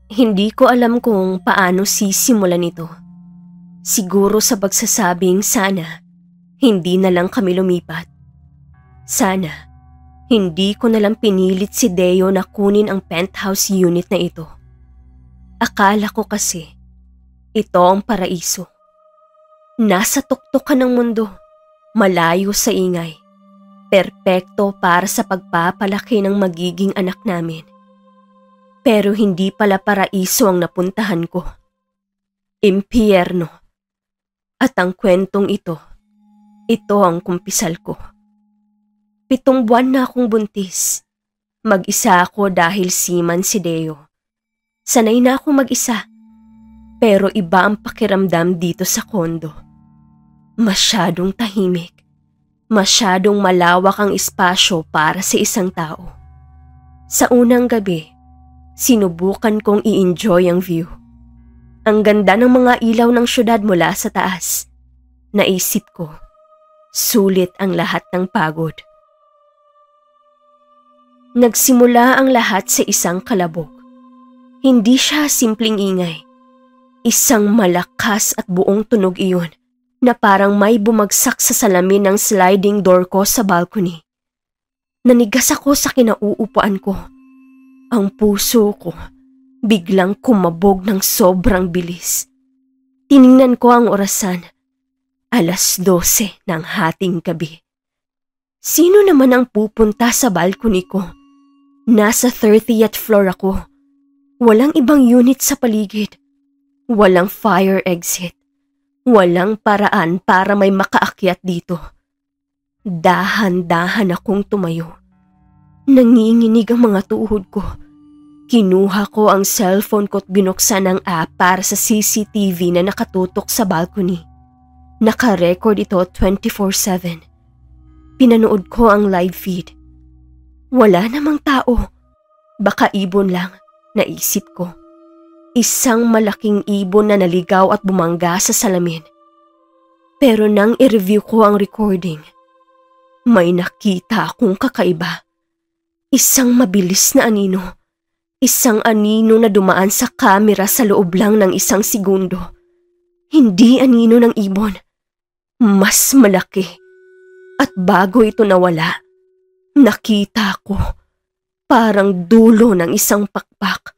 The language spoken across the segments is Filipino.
Hindi ko alam kung paano sisimulan ito. Siguro sa pagsasabing sana, hindi na lang kami lumipat. Sana, hindi ko na lang pinilit si Deo na kunin ang penthouse unit na ito. Akala ko kasi, ito ang paraiso. Nasa tuktok ka ng mundo, malayo sa ingay. Perpekto para sa pagpapalaki ng magiging anak namin. Pero hindi pala paraiso ang napuntahan ko. Impyerno. At ang kwentong ito ang kumpisal ko. 7 buwan na akong buntis. Mag-isa ako dahil seaman si Deo. Sanay na akong mag-isa. Pero iba ang pakiramdam dito sa kondo. Masyadong tahimik. Masyadong malawak ang espasyo para sa isang tao. Sa unang gabi, sinubukan kong i-enjoy ang view. Ang ganda ng mga ilaw ng syudad mula sa taas. Naisip ko, sulit ang lahat ng pagod. Nagsimula ang lahat sa isang kalabog. Hindi siya simpleng ingay. Isang malakas at buong tunog iyon na parang may bumagsak sa salamin ng sliding door ko sa balcony. Nanigas ako sa kinauupuan ko. Ang puso ko biglang kumabog ng sobrang bilis. Tiningnan ko ang orasan. 12:00 ng hating gabi. Sino naman ang pupunta sa balcony ko? Nasa 30th floor ako. Walang ibang unit sa paligid. Walang fire exit. Walang paraan para may makaakyat dito. Dahan-dahan akong tumayo. Nanginginig ang mga tuhod ko. Kinuha ko ang cellphone ko at binuksan ang app para sa CCTV na nakatutok sa balcony. Naka-record ito 24/7. Pinanood ko ang live feed. Wala namang tao. Baka ibon lang, naisip ko. Isang malaking ibon na naligaw at bumangga sa salamin. Pero nang i-review ko ang recording, may nakita akong kakaiba. Isang mabilis na anino. Isang anino na dumaan sa kamera sa loob lang ng 1 segundo. Hindi anino ng ibon. Mas malaki. At bago ito nawala, nakita ko parang dulo ng isang pakpak.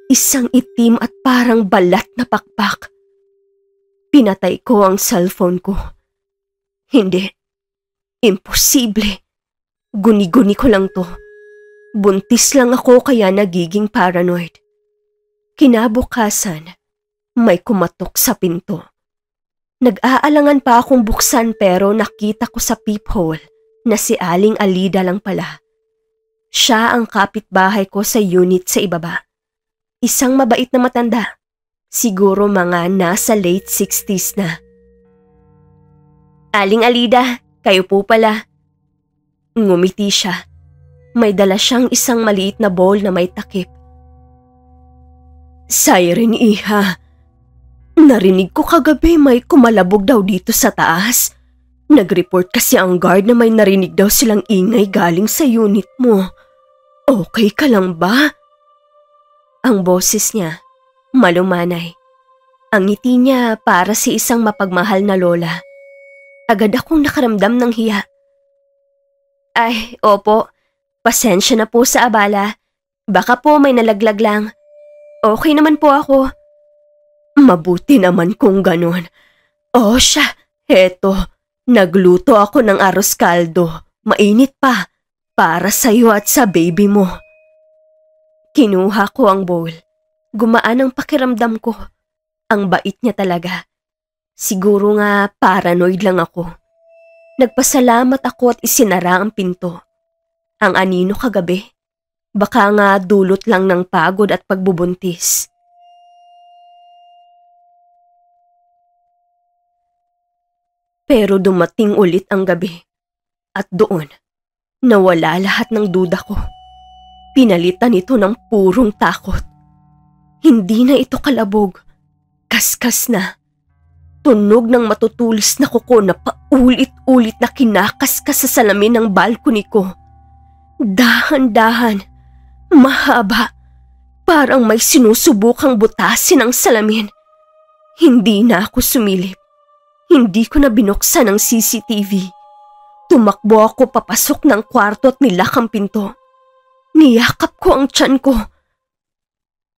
Isang itim at parang balat na pakpak. Pinatay ko ang cellphone ko. Hindi. Imposible. Guni-guni ko lang to. Buntis lang ako kaya nagiging paranoid. Kinabukasan, may kumatok sa pinto. Nag-aalangan pa akong buksan pero nakita ko sa peephole na si Aling Alida lang pala. Siya ang kapitbahay ko sa unit sa ibaba. Isang mabait na matanda. Siguro mga nasa late 60s na. Aling Alida, kayo po pala. Ngumiti siya. May dala siyang isang maliit na bowl na may takip. Siren, iha. Narinig ko kagabi may kumalabog daw dito sa taas. Nag-report kasi ang guard na may narinig daw silang ingay galing sa unit mo. Okay ka lang ba? Ang boses niya, malumanay. Ang ngiti niya para si isang mapagmahal na lola. Agad akong nakaramdam ng hiya. Ay, opo. Pasensya na po sa abala. Baka po may nalaglag lang. Okay naman po ako. Mabuti naman kung ganon. O siya, heto. Nagluto ako ng arroz caldo. Mainit pa. Para sa'yo at sa baby mo. Kinuha ko ang bowl. Gumaan ang pakiramdam ko. Ang bait niya talaga. Siguro nga paranoid lang ako. Nagpasalamat ako at isinara ang pinto. Ang anino kagabi. Baka nga dulot lang ng pagod at pagbubuntis. Pero dumating ulit ang gabi. At doon, nawala lahat ng duda ko. Pinalitan ito ng purong takot. Hindi na ito kalabog. Kaskas na. Tunog ng matutulis na kuko na paulit-ulit na kinakaskas sa salamin ng balcony ko. Dahan-dahan, mahaba, Parang may sinusubukang butasin ang salamin. Hindi na ako sumilip. Hindi ko na binuksan ang CCTV. Tumakbo ako papasok ng kwarto at nilak ang pinto. Niyakap ko ang tiyan ko.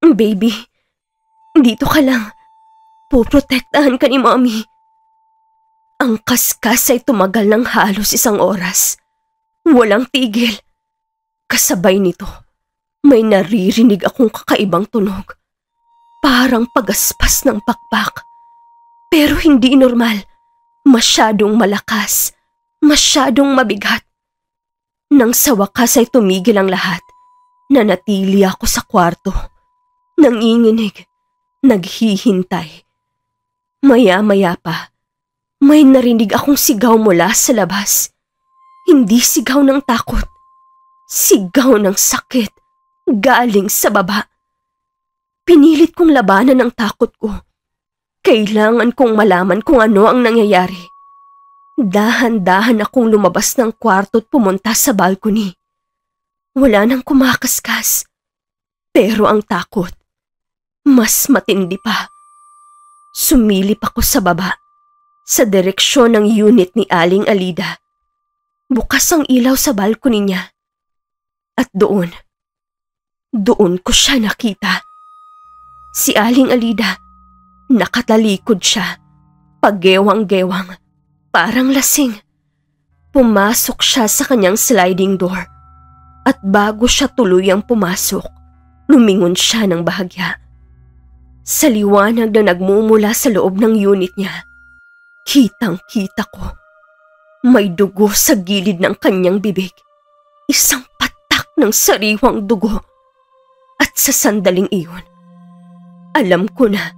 Baby, dito ka lang. Puprotektahan ka ni Mommy. Ang kaskas ay tumagal ng halos 1 oras. Walang tigil. Kasabay nito, may naririnig akong kakaibang tunog. Parang pagaspas ng pakpak. Pero hindi normal. Masyadong malakas. Masyadong mabigat. Nang sa wakas ay tumigil ang lahat, nanatili ako sa kwarto. Nanginginig. Naghihintay. Maya-maya pa, may narinig akong sigaw mula sa labas. Hindi sigaw ng takot. Sigaw ng sakit. Galing sa baba. Pinilit kong labanan ang takot ko. Kailangan kong malaman kung ano ang nangyayari. Dahan-dahan akong lumabas ng kwarto at pumunta sa balcony. Wala nang kumakaskas. Pero ang takot, mas matindi pa. Sumilip ako sa baba, sa direksyon ng unit ni Aling Alida. Bukas ang ilaw sa balcony niya. At doon ko siya nakita. Si Aling Alida, nakatalikod siya, paggewang-gewang, parang lasing. Pumasok siya sa kanyang sliding door. At bago siya tuluyang pumasok, lumingon siya ng bahagya. Sa liwanag na nagmumula sa loob ng unit niya, kitang-kita ko. May dugo sa gilid ng kanyang bibig. Isang patak ng sariwang dugo. At sa sandaling iyon, alam ko na,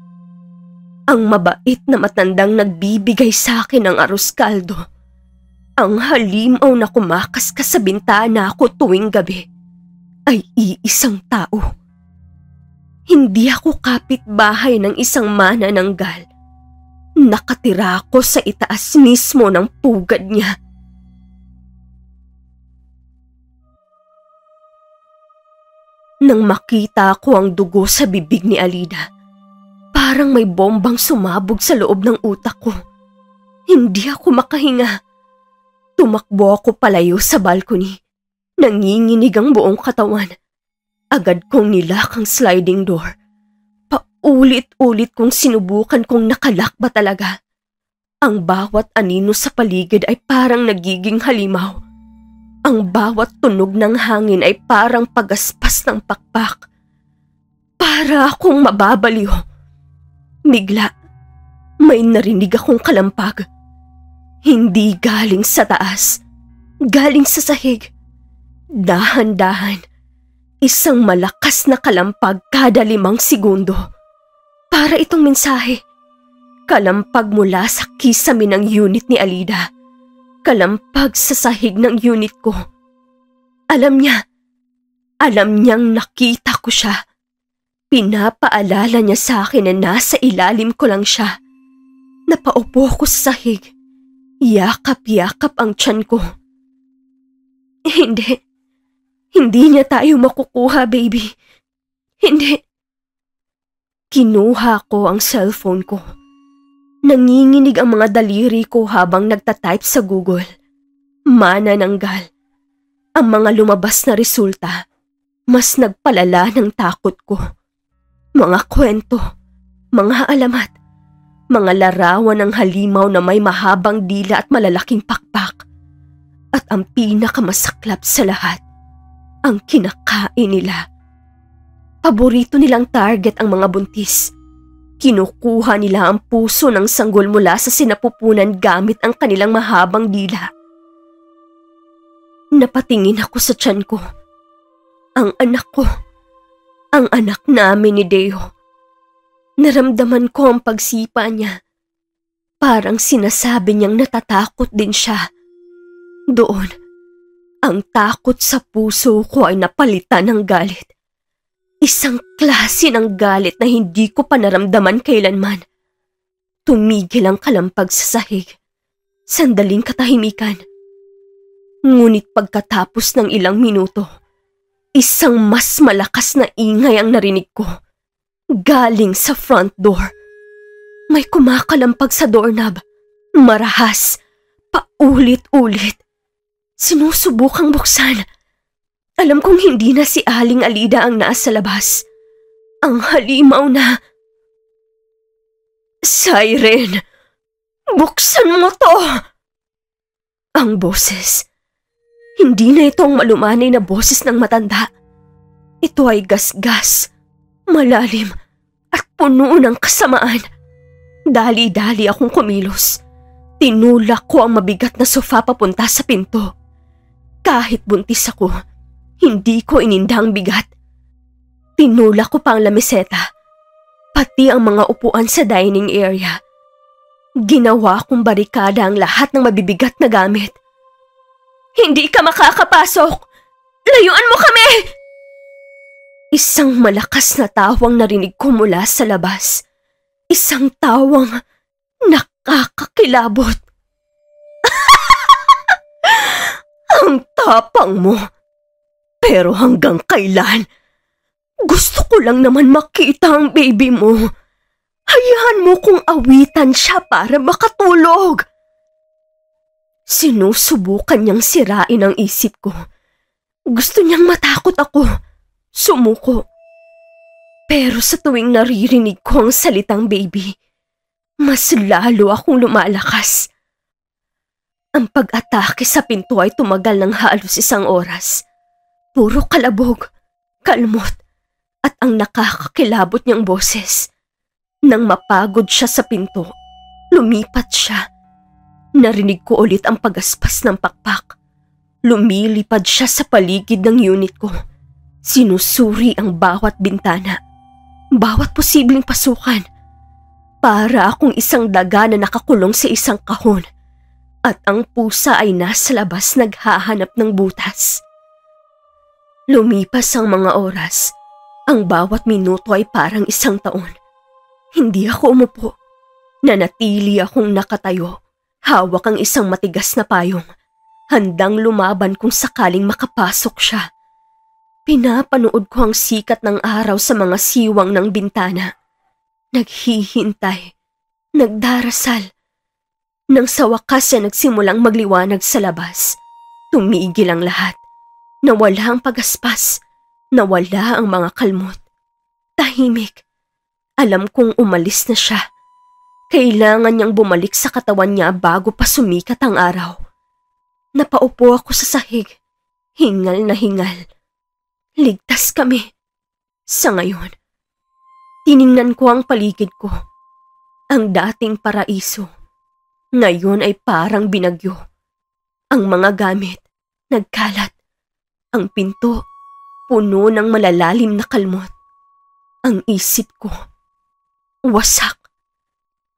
ang mabait na matandang nagbibigay sa akin ng arroz caldo, ang halimaw na kumakaskas sa bintana ko tuwing gabi, ay iisang tao. Hindi ako kapitbahay ng isang manananggal. Nakatira ako sa itaas mismo ng pugad niya. Nang makita ko ang dugo sa bibig ni Alida, parang may bombang sumabog sa loob ng utak ko. Hindi ako makahinga. Tumakbo ako palayo sa balcony. Nanginginig ang buong katawan. Agad kong nilak ang sliding door. Paulit-ulit kong sinubukan kung nakalak ba talaga. Ang bawat anino sa paligid ay parang nagiging halimaw. Ang bawat tunog ng hangin ay parang pagaspas ng pakpak. Para akong mababaliw. Bigla, may narinig akong kalampag. Hindi galing sa taas. Galing sa sahig. Dahan-dahan. Isang malakas na kalampag kada 5 segundo. Para itong mensahe. Kalampag mula sa kisame ng unit ni Alida. Kalampag sa sahig ng unit ko. Alam niyang nakita ko siya. Pinapaalala niya sa akin na nasa ilalim ko lang siya. Napaupo ko sa sahig. Yakap-yakap ang tiyan ko. Hindi niya tayo makukuha, baby. Hindi. Kinuha ko ang cellphone ko. Nanginginig ang mga daliri ko habang nagtatype sa Google. Manananggal. Ang mga lumabas na resulta, mas nagpalala ng takot ko. Mga kwento, mga alamat, mga larawan ng halimaw na may mahabang dila at malalaking pakpak. At ang pinakamasaklap sa lahat, ang kinakain nila. Paborito nilang target ang mga buntis. Kinukuha nila ang puso ng sanggol mula sa sinapupunan gamit ang kanilang mahabang dila. Napatingin ako sa tiyan ko. Ang anak ko. Ang anak namin ni Deo. Naramdaman ko ang pagsipa niya. Parang sinasabi niyang natatakot din siya. Doon, ang takot sa puso ko ay napalitan ng galit. Isang klase ng galit na hindi ko pa naramdaman kailanman. Tumigil ang kalampag sa sahig. Sandaling katahimikan. Ngunit pagkatapos ng ilang minuto, Isang mas malakas na ingay ang narinig ko. Galing sa front door. May kumakalampag sa doorknob. Marahas. Paulit-ulit. Sinusubukang buksan. Alam kong hindi na si Aling Alida ang nasa labas. Ang halimaw na. Siren! Buksan mo to! Ang boses. Hindi na ito ang malumanay na boses ng matanda. Ito ay gasgas, malalim, at puno ng kasamaan. Dali-dali akong kumilos. Tinulak ko ang mabigat na sofa papunta sa pinto. Kahit buntis ako, hindi ko ininda ang bigat. Tinulak ko pa ang lameseta, pati ang mga upuan sa dining area. Ginawa kong barikada ang lahat ng mabibigat na gamit. Hindi ka makakapasok! Layuan mo kami! Isang malakas na tawang narinig ko mula sa labas. Isang tawang nakakakilabot. Ang tapang mo. Pero hanggang kailan? Gusto ko lang naman makita ang baby mo. Hayaan mo kung awitan siya para makatulog. Sinusubukan niyang sirain ang isip ko. Gusto niyang matakot ako. Sumuko. Pero sa tuwing naririnig ko ang salitang baby, mas lalo akong lumalakas. Ang pag-atake sa pinto ay tumagal ng halos 1 oras. Puro kalabog, kalmot, at ang nakakakilabot niyang boses. Nang mapagod siya sa pinto, lumipat siya. Narinig ko ulit ang pagaspas ng pakpak. Lumilipad siya sa paligid ng unit ko. Sinusuri ang bawat bintana, bawat posibleng pasukan. Para akong isang daga na nakakulong sa isang kahon. At ang pusa ay nasa labas naghahanap ng butas. Lumipas ang mga oras. Ang bawat minuto ay parang 1 taon. Hindi ako umupo. Nanatili akong nakatayo. Hawak ang isang matigas na payong. Handang lumaban kung sakaling makapasok siya. Pinapanood ko ang sikat ng araw sa mga siwang ng bintana. Naghihintay. Nagdarasal. Nang sa wakas ay nagsimulang magliwanag sa labas. Tumigil ang lahat. Nawala ang pagaspas. Nawala ang mga kalmot. Tahimik. Alam kong umalis na siya. Kailangan niyang bumalik sa katawan niya bago pa sumikat ang araw. Napaupo ako sa sahig. Hingal na hingal. Ligtas kami. Sa ngayon, tiningnan ko ang paligid ko. Ang dating paraiso. Ngayon ay parang binagyo. Ang mga gamit, nagkalat. Ang pinto, puno ng malalalim na kalmot. Ang isip ko, wasak.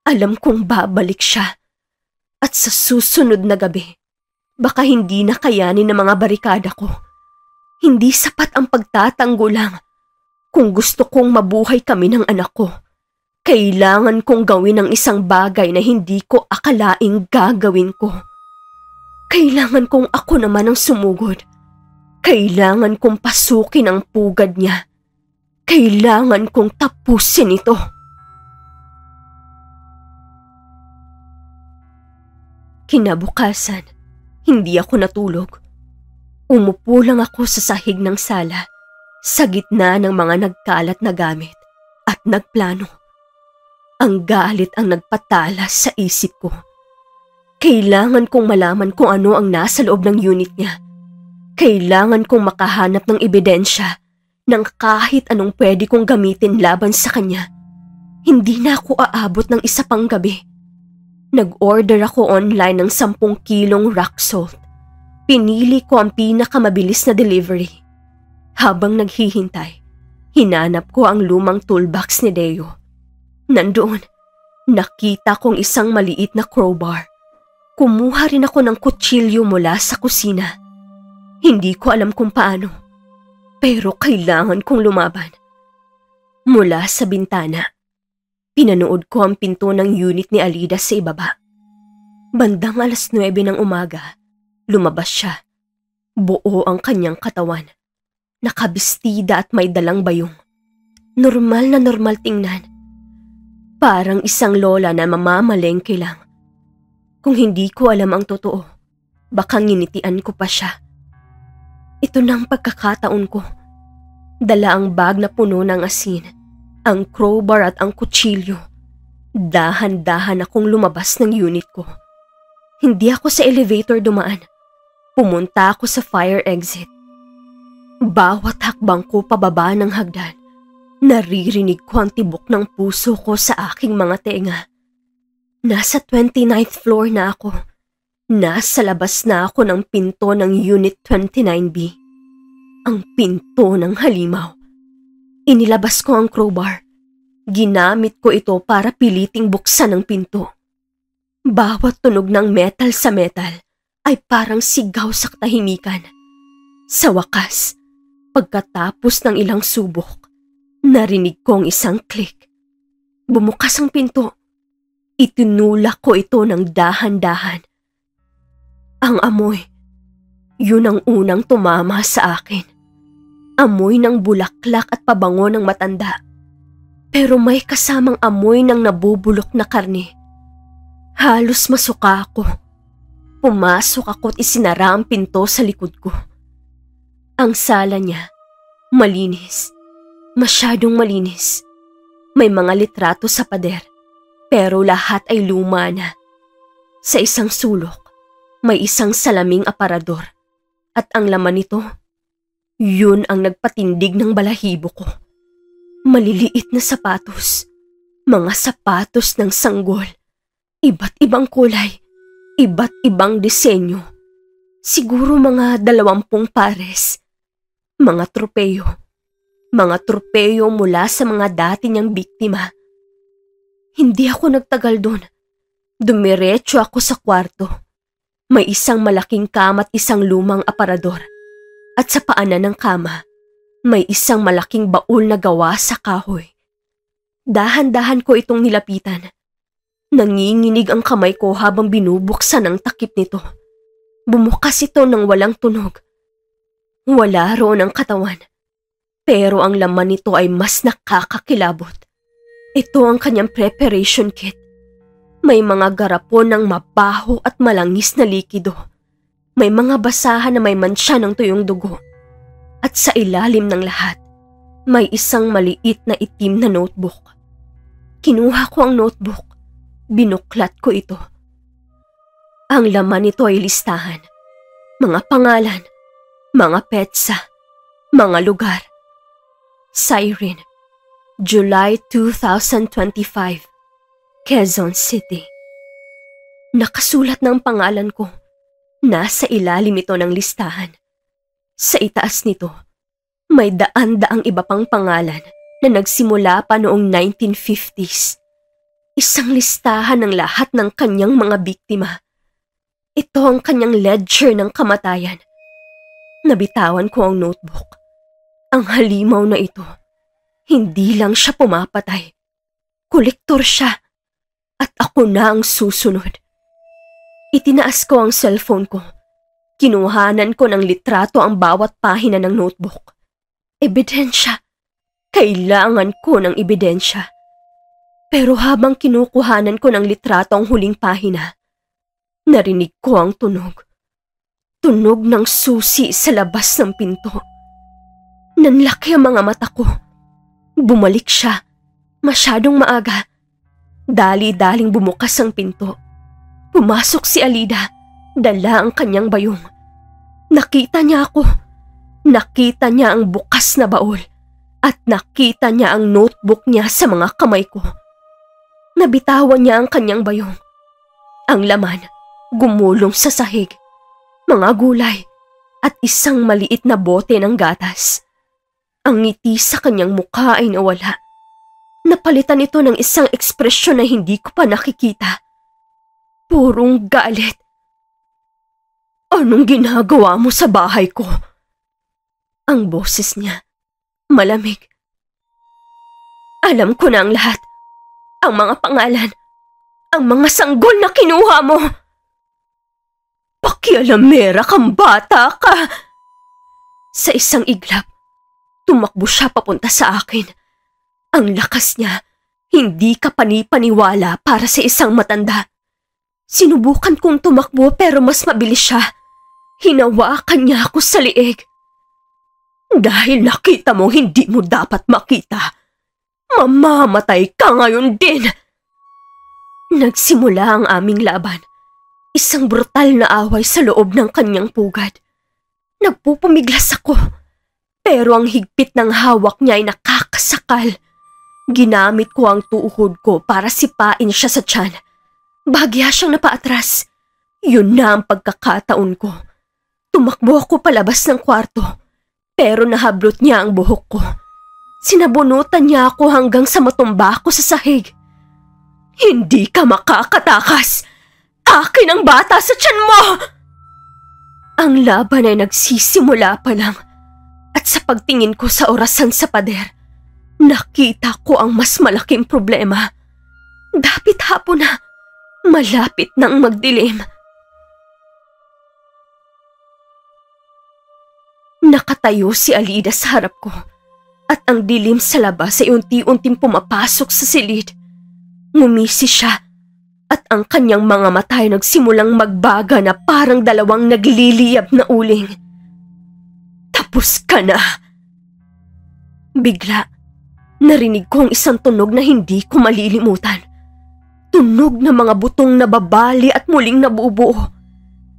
Alam kong babalik siya. At sa susunod na gabi, baka hindi na kayanin ng mga barikada ko. Hindi sapat ang pagtatanggol lang. Kung gusto kong mabuhay kami ng anak ko, kailangan kong gawin ang isang bagay na hindi ko akalaing gagawin ko. Kailangan kong ako naman ang sumugod. Kailangan kong pasukin ang pugad niya. Kailangan kong tapusin ito. Kinabukasan, hindi ako natulog. Umupo lang ako sa sahig ng sala, sa gitna ng mga nagkalat na gamit, at nagplano. Ang galit ang nagpatalas sa isip ko. Kailangan kong malaman kung ano ang nasa loob ng unit niya. Kailangan kong makahanap ng ebidensya ng kahit anong pwede kong gamitin laban sa kanya. Hindi na ako aabot ng 1 pang gabi. Nag-order ako online ng 10 kilong rock salt. Pinili ko ang pinakamabilis na delivery. Habang naghihintay, hinanap ko ang lumang toolbox ni Deo. Nandoon, nakita kong isang maliit na crowbar. Kumuha rin ako ng kutsilyo mula sa kusina. Hindi ko alam kung paano, pero kailangan kong lumaban. Mula sa bintana, pinanood ko ang pinto ng unit ni Alida sa ibaba. Bandang 9:00 ng umaga, lumabas siya. Buo ang kanyang katawan. Nakabistida at may dalang bayong. Normal na normal tingnan. Parang isang lola na mamamalengke lang. Kung hindi ko alam ang totoo, baka nginitian ko pa siya. Ito nang pagkakataon ko. Dala ang bag na puno ng asin, ang crowbar at ang kutsilyo. Dahan-dahan akong lumabas ng unit ko. Hindi ako sa elevator dumaan. Pumunta ako sa fire exit. Bawat hakbang ko pababa ng hagdan, naririnig ko ang tibok ng puso ko sa aking mga tenga. Nasa 29th floor na ako. Nasa labas na ako ng pinto ng Unit 29B. Ang pinto ng halimaw. Inilabas ko ang crowbar. Ginamit ko ito para piliting buksan ang pinto. Bawat tunog ng metal sa metal ay parang sigaw sa katahimikan. Sa wakas, pagkatapos ng ilang subok, narinig ko ang isang click. Bumukas ang pinto. Itinulak ko ito ng dahan-dahan. Ang amoy, yun ang unang tumama sa akin. Amoy ng bulaklak at pabango ng matanda. Pero may kasamang amoy ng nabubulok na karne. Halos masuka ako. Pumasok ako at isinara ang pinto sa likod ko. Ang sala niya, malinis. Masyadong malinis. May mga litrato sa pader, pero lahat ay luma na. Sa isang sulok, may isang salaming aparador. At ang laman nito, yun ang nagpatindig ng balahibo ko. Maliliit na sapatos. Mga sapatos ng sanggol. Iba't ibang kulay. Iba't ibang disenyo. Siguro mga 20 pares. Mga tropeyo. Mga tropeyo mula sa mga dati niyang biktima. Hindi ako nagtagal doon. Dumiretso ako sa kwarto. May isang malaking kama at isang lumang aparador. At sa paanan ng kama, may isang malaking baul na gawa sa kahoy. Dahan-dahan ko itong nilapitan. Nanginginig ang kamay ko habang binubuksan ang takip nito. Bumukas ito ng walang tunog. Wala roon ang katawan. Pero ang laman nito ay mas nakakakilabot. Ito ang kanyang preparation kit. May mga garapon ng mabaho at malangis na likido. May mga basahan na may mansya ng tuyong dugo. At sa ilalim ng lahat, may isang maliit na itim na notebook. Kinuha ko ang notebook. Binuklat ko ito. Ang laman nito ay listahan. Mga pangalan, mga petsa, mga lugar. Siren, July 2025, Quezon City. Nakasulat na ang pangalan ko. Nasa ilalim ito ng listahan. Sa itaas nito, may daan-daang iba pang pangalan na nagsimula pa noong 1950s. Isang listahan ng lahat ng kanyang mga biktima. Ito ang kanyang ledger ng kamatayan. Nabitawan ko ang notebook. Ang halimaw na ito, hindi lang siya pumapatay. Kolektor siya. At ako na ang susunod. Itinaas ko ang cellphone ko. Kinuhanan ko ng litrato ang bawat pahina ng notebook. Ebidensya. Kailangan ko ng ebidensya. Pero habang kinukuhanan ko ng litrato ang huling pahina, narinig ko ang tunog. Tunog ng susi sa labas ng pinto. Nanlaki ang mga mata ko. Bumalik siya. Masyadong maaga. Dali-daling bumukas ang pinto. Pumasok si Alida. Dala ang kanyang bayong. Nakita niya ako. Nakita niya ang bukas na baul. At nakita niya ang notebook niya sa mga kamay ko. Nabitawan niya ang kanyang bayong. Ang laman, gumulong sa sahig. Mga gulay. At isang maliit na bote ng gatas. Ang ngiti sa kanyang mukha ay nawala. Napalitan ito ng isang ekspresyon na hindi ko pa nakikita. Purong galit. Anong ginagawa mo sa bahay ko? Ang boses niya, malamig. Alam ko na ang lahat. Ang mga pangalan. Ang mga sanggol na kinuha mo. Pakialamera kang bata ka. Sa isang iglap, Tumakbo siya papunta sa akin. Ang lakas niya, hindi ka panipaniwala para sa isang matanda. Sinubukan kong tumakbo pero mas mabilis siya. Hinawakan niya ako sa liig. Dahil nakita mo hindi mo dapat makita, mamamatay ka ngayon din. Nagsimula ang aming laban. Isang brutal na away sa loob ng kanyang pugad. Nagpupumiglas ako, pero ang higpit ng hawak niya ay nakakasakal. Ginamit ko ang tuhod ko para sipain siya sa tiyan. Bahagya siyang napaatras. Yun na ang pagkakataon ko. Tumakbo ako palabas ng kwarto, pero nahablot niya ang buhok ko. Sinabunutan niya ako hanggang sa matumba ako sa sahig. Hindi ka makakatakas! Akin ang bata sa tiyan mo! Ang laban ay nagsisimula pa lang, at sa pagtingin ko sa orasan sa pader, nakita ko ang mas malaking problema. Dapit hapon na, malapit nang magdilim. Nakatayo si Alida sa harap ko, at ang dilim sa labas ay unti-unting pumapasok sa silid. Ngumisi siya, at ang kanyang mga mata ay nagsimulang magbaga na parang dalawang nagliliyab na uling. Tapos ka na! Bigla, narinig ko ang isang tunog na hindi ko malilimutan. Tunog ng mga butong nababali at muling nabubuo.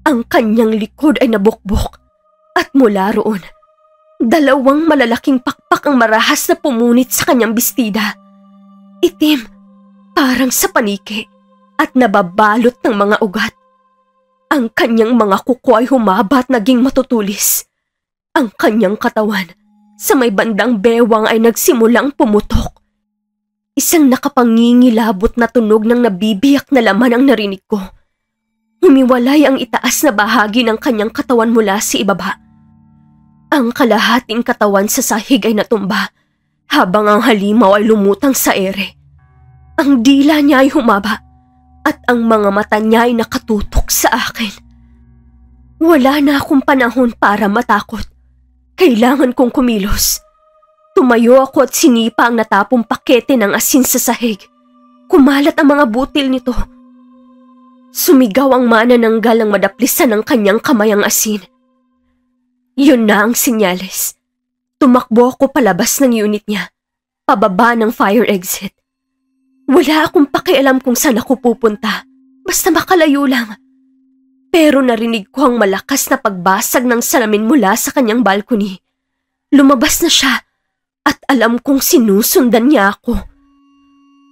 Ang kanyang likod ay nabukbok. At mula roon, dalawang malalaking pakpak ang marahas na pumunit sa kanyang bestida. Itim, parang sa paniki, at nababalot ng mga ugat. Ang kanyang mga kuko ay humaba at naging matutulis. Ang kanyang katawan, sa may bandang bewang ay nagsimulang pumutok. Isang nakapangingilabot na tunog ng nabibiyak na laman ang narinig ko. Humiwalay ang itaas na bahagi ng kanyang katawan mula sa ibaba. Ang kalahating katawan sa sahig ay natumba, habang ang halimaw ay lumutang sa ere. Ang dila niya ay humaba, at ang mga mata niya ay nakatutok sa akin. Wala na akong panahon para matakot. Kailangan kong kumilos. Tumayo ako at sinipa ang natapong pakete ng asin sa sahig. Kumalat ang mga butil nito. Sumigaw ang manananggal ang madaplisan ng kanyang kamay ang asin. Yun na ang senyales. Tumakbo ako palabas ng unit niya, pababa ng fire exit. Wala akong pakialam kung saan ako pupunta, basta makalayo lang. Pero narinig ko ang malakas na pagbasag ng salamin mula sa kanyang balcony. Lumabas na siya, at alam kong sinusundan niya ako.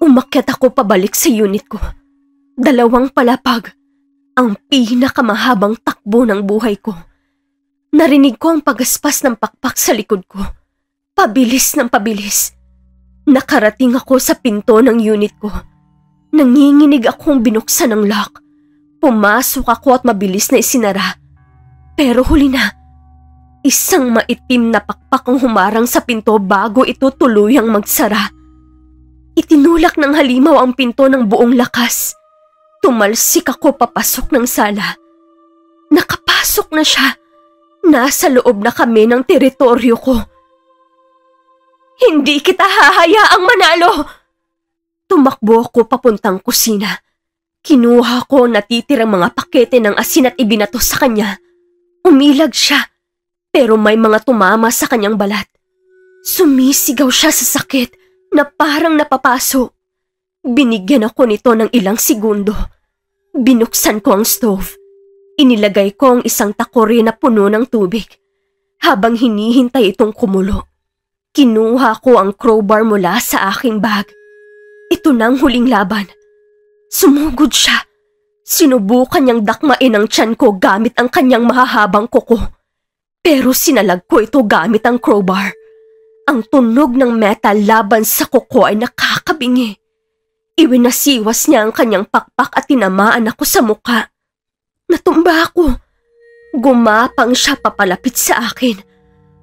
Umakyat ako pabalik sa unit ko. 2 palapag, ang pinakamahabang takbo ng buhay ko. Narinig ko ang pagaspas ng pakpak sa likod ko. Pabilis ng pabilis. Nakarating ako sa pinto ng unit ko. Nanginginig akong binuksan ng lock. Pumasok ako at mabilis na isinara. Pero huli na. Isang maitim na pakpak ang humarang sa pinto bago ito tuluyang magsara. Itinulak ng halimaw ang pinto ng buong lakas. Tumalsik ako papasok ng sala. Nakapasok na siya. Nasa loob na kami ng teritoryo ko. Hindi kita hahayaang manalo! Tumakbo ako papuntang kusina. Kinuha ko natitirang mga pakete ng asin at ibinato sa kanya. Umilag siya, pero may mga tumama sa kanyang balat. Sumisigaw siya sa sakit na parang napapaso. Binigyan ako nito ng ilang segundo. Binuksan ko ang stove. Inilagay ko ang isang takore na puno ng tubig. Habang hinihintay itong kumulo, kinuha ko ang crowbar mula sa aking bag. Ito na ang huling laban. Sumugod siya. Sinubukan niyang dakmain ang tiyan ko gamit ang kanyang mahahabang kuko. Pero sinalag ko ito gamit ang crowbar. Ang tunog ng metal laban sa kuko ay nakakabingi. Iwinasiwas niya ang kanyang pakpak at tinamaan ako sa mukha. Natumba ako. Gumapang siya papalapit sa akin.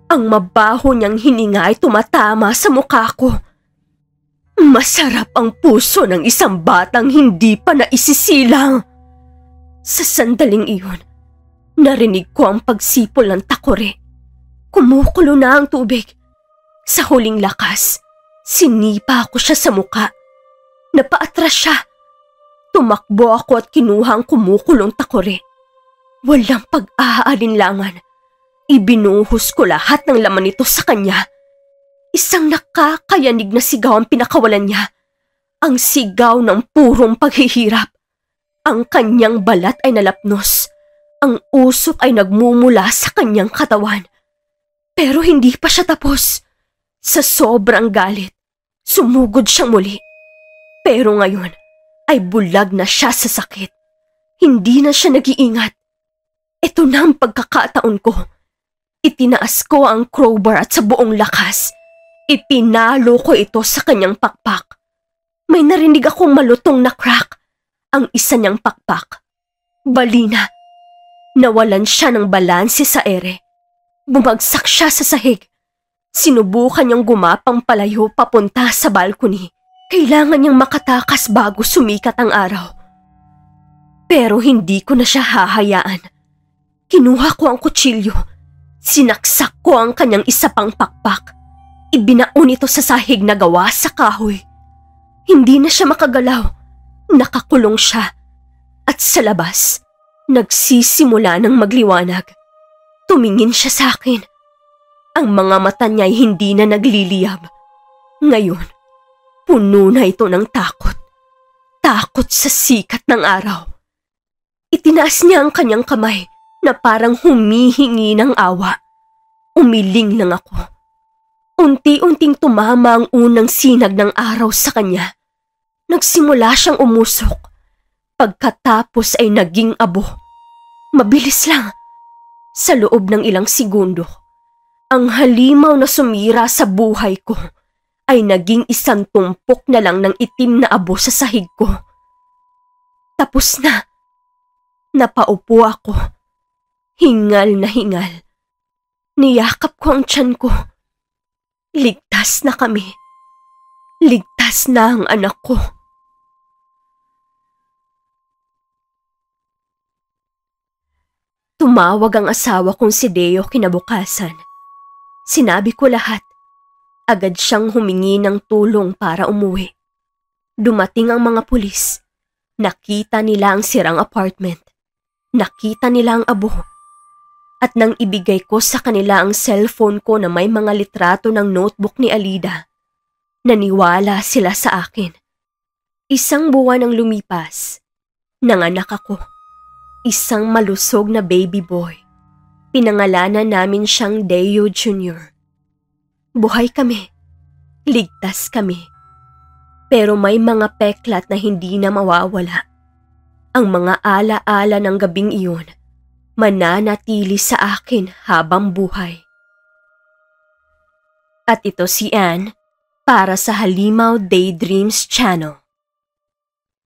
Ang mabaho niyang hininga ay tumatama sa mukha ko. Masarap ang puso ng isang batang hindi pa naisisilang. Sa sandaling iyon, narinig ko ang pagsipol ng takore. Kumukulo na ang tubig. Sa huling lakas, sinipa ko siya sa muka. Napaatras siya. Tumakbo ako at kinuha ang kumukulong takore. Walang pag-aalinlangan. Ibinuhos ko lahat ng laman nito sa kanya. Isang nakakayanig na sigaw ang pinakawalan niya. Ang sigaw ng purong paghihirap. Ang kanyang balat ay nalapnos. Ang usok ay nagmumula sa kanyang katawan. Pero hindi pa siya tapos. Sa sobrang galit, sumugod siyang muli. Pero ngayon ay bulag na siya sa sakit. Hindi na siya nag-iingat. Ito na ang pagkakataon ko. Itinaas ko ang crowbar at sa buong lakas, ipinalo ko ito sa kanyang pakpak. May narinig akong malutong na crack. Ang isa niyang pakpak. Balina. Nawalan siya ng balanse sa ere. Bumagsak siya sa sahig. Sinubukan niyang gumapang palayo papunta sa balcony. Kailangan niyang makatakas bago sumikat ang araw. Pero hindi ko na siya hahayaan. Kinuha ko ang kutsilyo. Sinaksak ko ang kanyang isa pang pakpak. Ibinaon ito sa sahig na gawa sa kahoy. Hindi na siya makagalaw. Nakakulong siya. At sa labas, nagsisimula ng magliwanag. Tumingin siya sa akin. Ang mga mata niya ay hindi na nagliliyab. Ngayon, puno na ito ng takot. Takot sa sikat ng araw. Itinaas niya ang kanyang kamay na parang humihingi ng awa. Umiling lang ako. Unti-unting tumama ang unang sinag ng araw sa kanya. Nagsimula siyang umusok. Pagkatapos ay naging abo. Mabilis lang. Sa loob ng ilang segundo, ang halimaw na sumira sa buhay ko ay naging isang tumpok na lang ng itim na abo sa sahig ko. Tapos na. Napaupo ako. Hingal na hingal. Niyakap ko ang tiyan ko. Ligtas na kami. Ligtas na ang anak ko. Tumawag ang asawa kong si Deo kinabukasan. Sinabi ko lahat. Agad siyang humingi ng tulong para umuwi. Dumating ang mga pulis. Nakita nila ang sirang apartment. Nakita nila ang abo. At nang ibigay ko sa kanila ang cellphone ko na may mga litrato ng notebook ni Alida, naniwala sila sa akin. Isang buwan ang lumipas. Nanganak ako. Isang malusog na baby boy. Pinangalanan namin siyang Deo Jr. Buhay kami. Ligtas kami. Pero may mga peklat na hindi na mawawala. Ang mga ala-ala ng gabing iyon mananatili sa akin habang buhay. At ito si Anne para sa Halimaw Daydreams Channel.